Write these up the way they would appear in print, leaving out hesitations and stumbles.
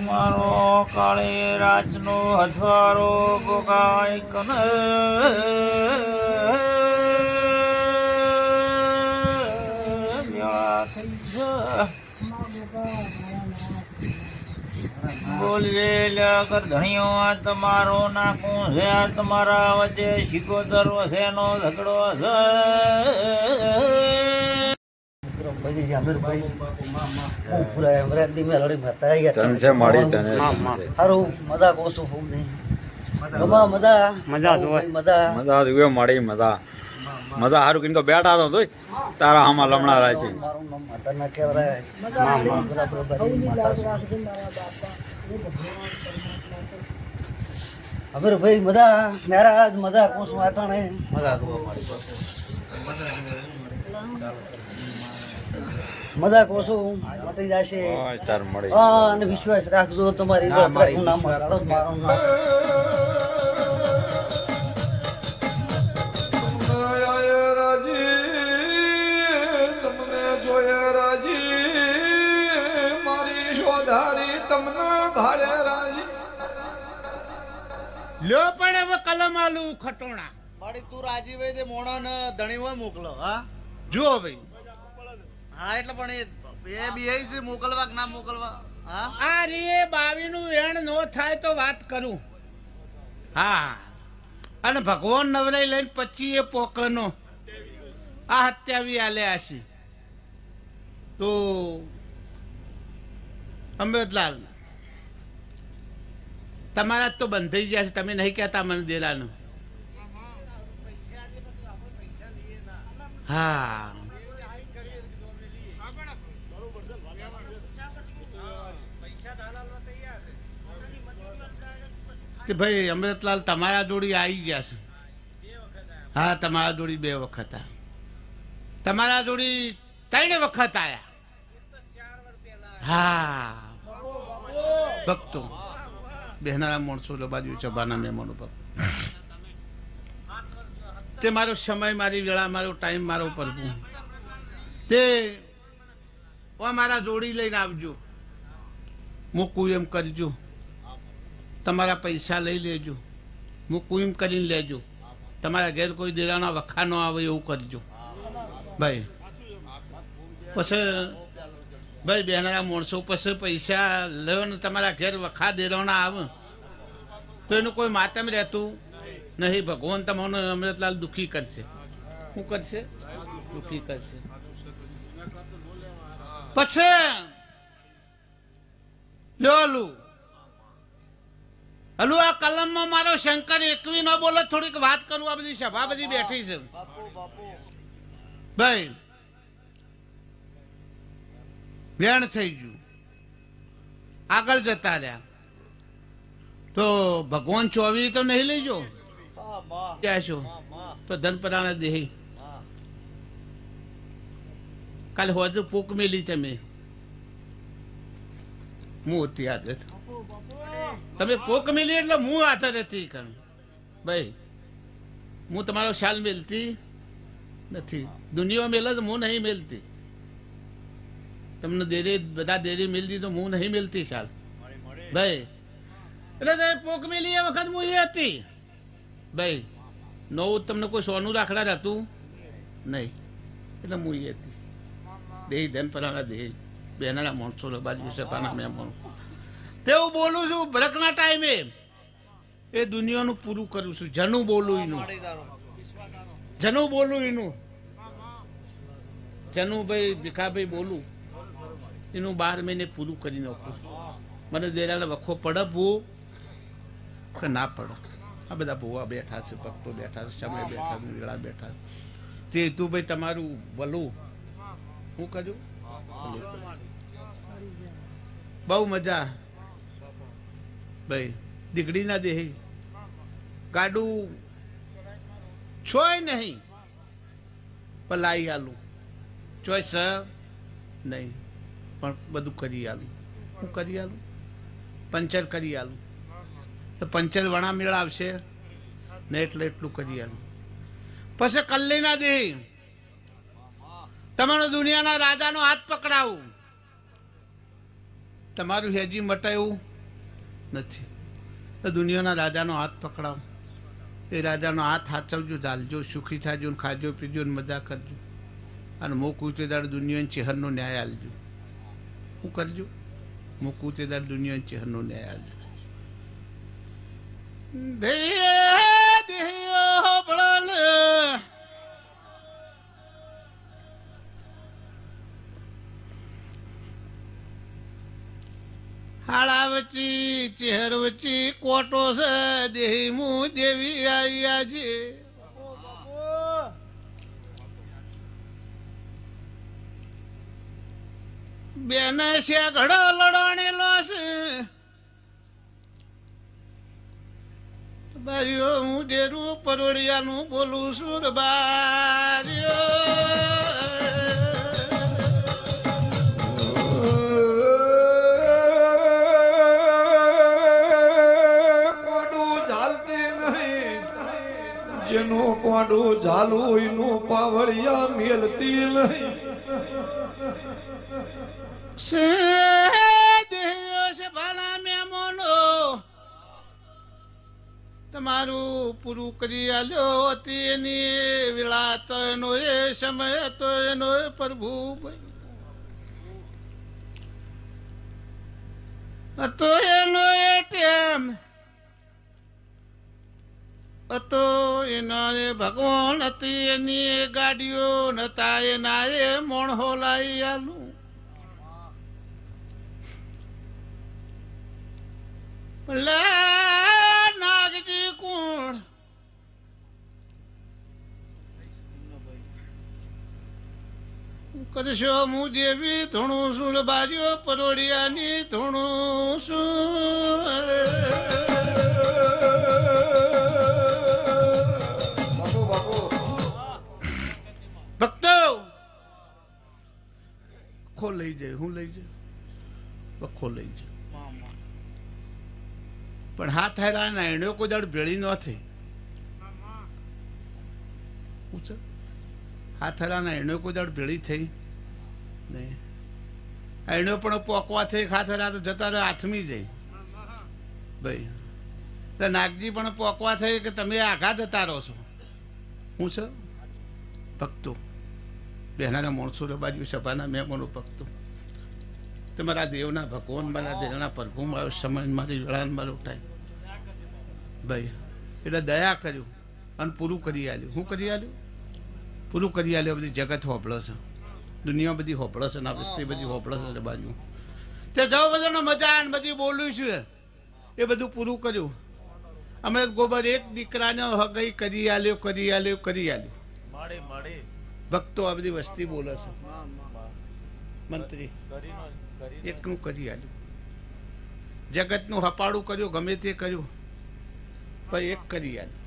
મારો કાળે રાજનો હથવારો ગોગાય કન બોલજે કર ધણીઓ આ તમારો નાખું છે આ તમારા વચ્ચે શિકોતર વસેનો ઝઘડો મજા હારું કીને તો બેઠા તો તારા આમાં લમણા રહે છે અમીર ભાઈ મજા નારાજ મજા કોસ વાટાણે મજા કોસો મટી જશે અને વિશ્વાસ રાખજો તમારી નામ મારું નામ લ્યો પણ હવે કલમ આલુ ખટોણા મારી તું રાજી ભાઈ તે મોણો ને ધણી હોય મોકલો હા જુઓ ભાઈ હા એટલે પણ એ બીઆઈ છે મોકલવા કે ના મોકલવા હા આ રે 22 નું વેણ નો થાય તો વાત કરું હા અને ભગવાન નવરાઈ લઈને 25 પોકનો આ 27 આલે આશી તો અમૃતલાલ તમારા તો બંધ થઈ ગયા છે તમે નહીં કહેતા મને દેલાનું હા કે ભાઈ અમૃતલાલ તમારા જોડી આવી ગયા છે હા તમારા જોડી 2 વખત તમારા જોડી 3 વખત આયા હા ભક્તો બેહનારા માણસો બાજુ ચબાના મહેમાનો પર તે મારો સમય મારી વેળા મારો ટાઈમ મારો પરપું તે મારા જોડી લઈને આવજો મૂકું એમ કરજો તમારા પૈસા લઈ લેજો મૂકું એમ કરીને લેજો તમારા ઘેર કોઈ દેરાના વખા ન આવે એવું કરજો ભાઈ પછી ભાઈ બેનારા માણસો પછી પૈસા લો ને તમારા ઘેર વખા દેરાના આવે તો એનું કોઈ માતમ રહેતું નહીં ભગવાન તમને અમૃતલાલ દુઃખી કરશે શું કરશે દુઃખી કરશે પછી લો હલુ આ કલમમાં મારો શંકર 21 નો બોલે થોડીક વાત કરું આ બધી સભા બધી બેઠી છે ભાઈ વેણ થઈ ગયું આગળ જતા રહ્યા તો ભગવાન 24 તો નહીં લઈજો છો તો ધનપરાણા દેહી કાલે હોજુ પોક મેલી તમે મોતી આદત તમે પોક મેલી એટલે હું આથર હતી કણ ભાઈ હું તમારો શાલ મેલતી નથી દુનિયા મેલે તો હું નહીં મેલતી તમને દેરી બધા દેરી મેલતી તો હું નહીં મેલતી શાલ ભાઈ એટલે પોક મેલી એ વખત હું એ હતી ભાઈ નવું તમને કોઈ સોનું રાખડા રહેતું નહીં એટલે હું એ હતી દેહી ધન પરાણા દેહી બેનારા માણસો બાજુ સપાના મહેમાનો તેવું બોલું છું ભડકના ટાઈમે એ દુનિયાનું પૂરું કરું છું જનું બોલું એનું જનું બોલું એનું જનુભાઈ ભીખાભાઈ બોલું એનું 12 મહિને પૂરું કરી નાખું મને દેરાના વખો પડવું કે ના પડે આ બધા ભૂવા બેઠા છે ભક્તો બેઠા છે સમય બેઠા છે વેળા બેઠા તે તું ભાઈ તમારું ભલું હું કર્યું બહુ મજા ભાઈ દીકડી ના દેહી ગાડું છોય નહીં પલાઈ આલું ચોય સ નહીં પણ બધું કરી આલું હું કરી આલું પંચર કરી આલું તો પંચર વણા મેળ આવશે ને એટલે એટલું કરી આલું. પછી કલ્લીના દેહ તમારો દુનિયાના રાજાનો હાથ પકડાવું, તમારું હેજી મટાયું નથી તો દુનિયાના રાજાનો હાથ પકડાવું. એ રાજાનો હાથ હાચવજો, ચાલજો, સુખી થાજો ને ખાજો પીજો ને મજા કરજો. અને મોકું તે દાડ દુનિયાની ચેહરનો ન્યાય આલજો. શું કરજો? મોકું તે દાડ દુનિયાની ચેહરનો ન્યાય આલજો. હાળા વચ્ચી ચેહર વચ્ચી કોટો છે, દેહી મું દેવી આઈ આજે. બેન છે ઘડો લડોણેલો છે, બારીઓ હું દેરું પરોડિયાનું બોલું છું બારીઓ. જેનું કોડું ઝાલું એનું પાવળિયા મેલતી નહીં. તમારું પૂરું કરી આલ્યો હતી એની વેળા તો એનો એ સમય તો એનો એ પ્રભુ હતો એનો એ ટેમ હતો એના એ ભગવાન હતી એની એ ગાડીઓ નતા એના એ મોણહો લાઈ આલું. નાગજી કોણ કરશો હું દેવી થોડું શું બાજ્યો પરોડિયાની થોડું શું. ભક્તો વખો લઈ જાય, હું લઈ જાય, વખો લઈ જાય. પણ હાથ હારા ના એનો કોઈ દાડ ભેળી નથી. હાથ હારા એનો કોઈ દાડ ભેળી થઈ નહીં. એનો પણ પોકવા થઈ હાથ હારા તો જતા રહે હાથમી જાય ભાઈ. એટલે નાગજી પણ પોકવા થઈ કે તમે આઘા જતા રહો છો. હું છે ભક્તો બહેનાના માણસો બાજુ સભાના મહેમાનો ભક્તો, તમારા દેવના ભગવાન મારા દેવના પ્રભુ મારો સમય મારી વેળા મારો ટાઈમ ભાઈ. એટલે દયા કર્યું અને પૂરું કરી આલ્યું. શું કરી આલ્યું? પૂરું કરી આલ્યું. બધી જગત હોપળે છે, દુનિયા બધી હોપળે છે, ના વસ્તી બધી હોપળે છે બાજુ. તે જાઓ બધાનો મજા ને બધી બોલું છું એ બધું પૂરું કર્યું. અમે ગોબર એક દીકરાને હગઈ કરી આલ્યો કરી આલ્યો કરી આલ્યો. ભક્તો આ બધી વસ્તી બોલે છે. મંત્રી એકનું કરી આલ્યું. જગતનું હપાડું કર્યું, ગમે તે કર્યું, પણ એક કરી આલ્યું.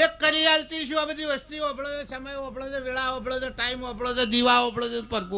એક કરી આલતી શું આ બધી વસ્તી ઓપળે છે, સમય ઓપળે છે, વેળા ઓપળે છે, ટાઈમ ઓપળે છે, દીવા ઓપળે છે, પ્રભુ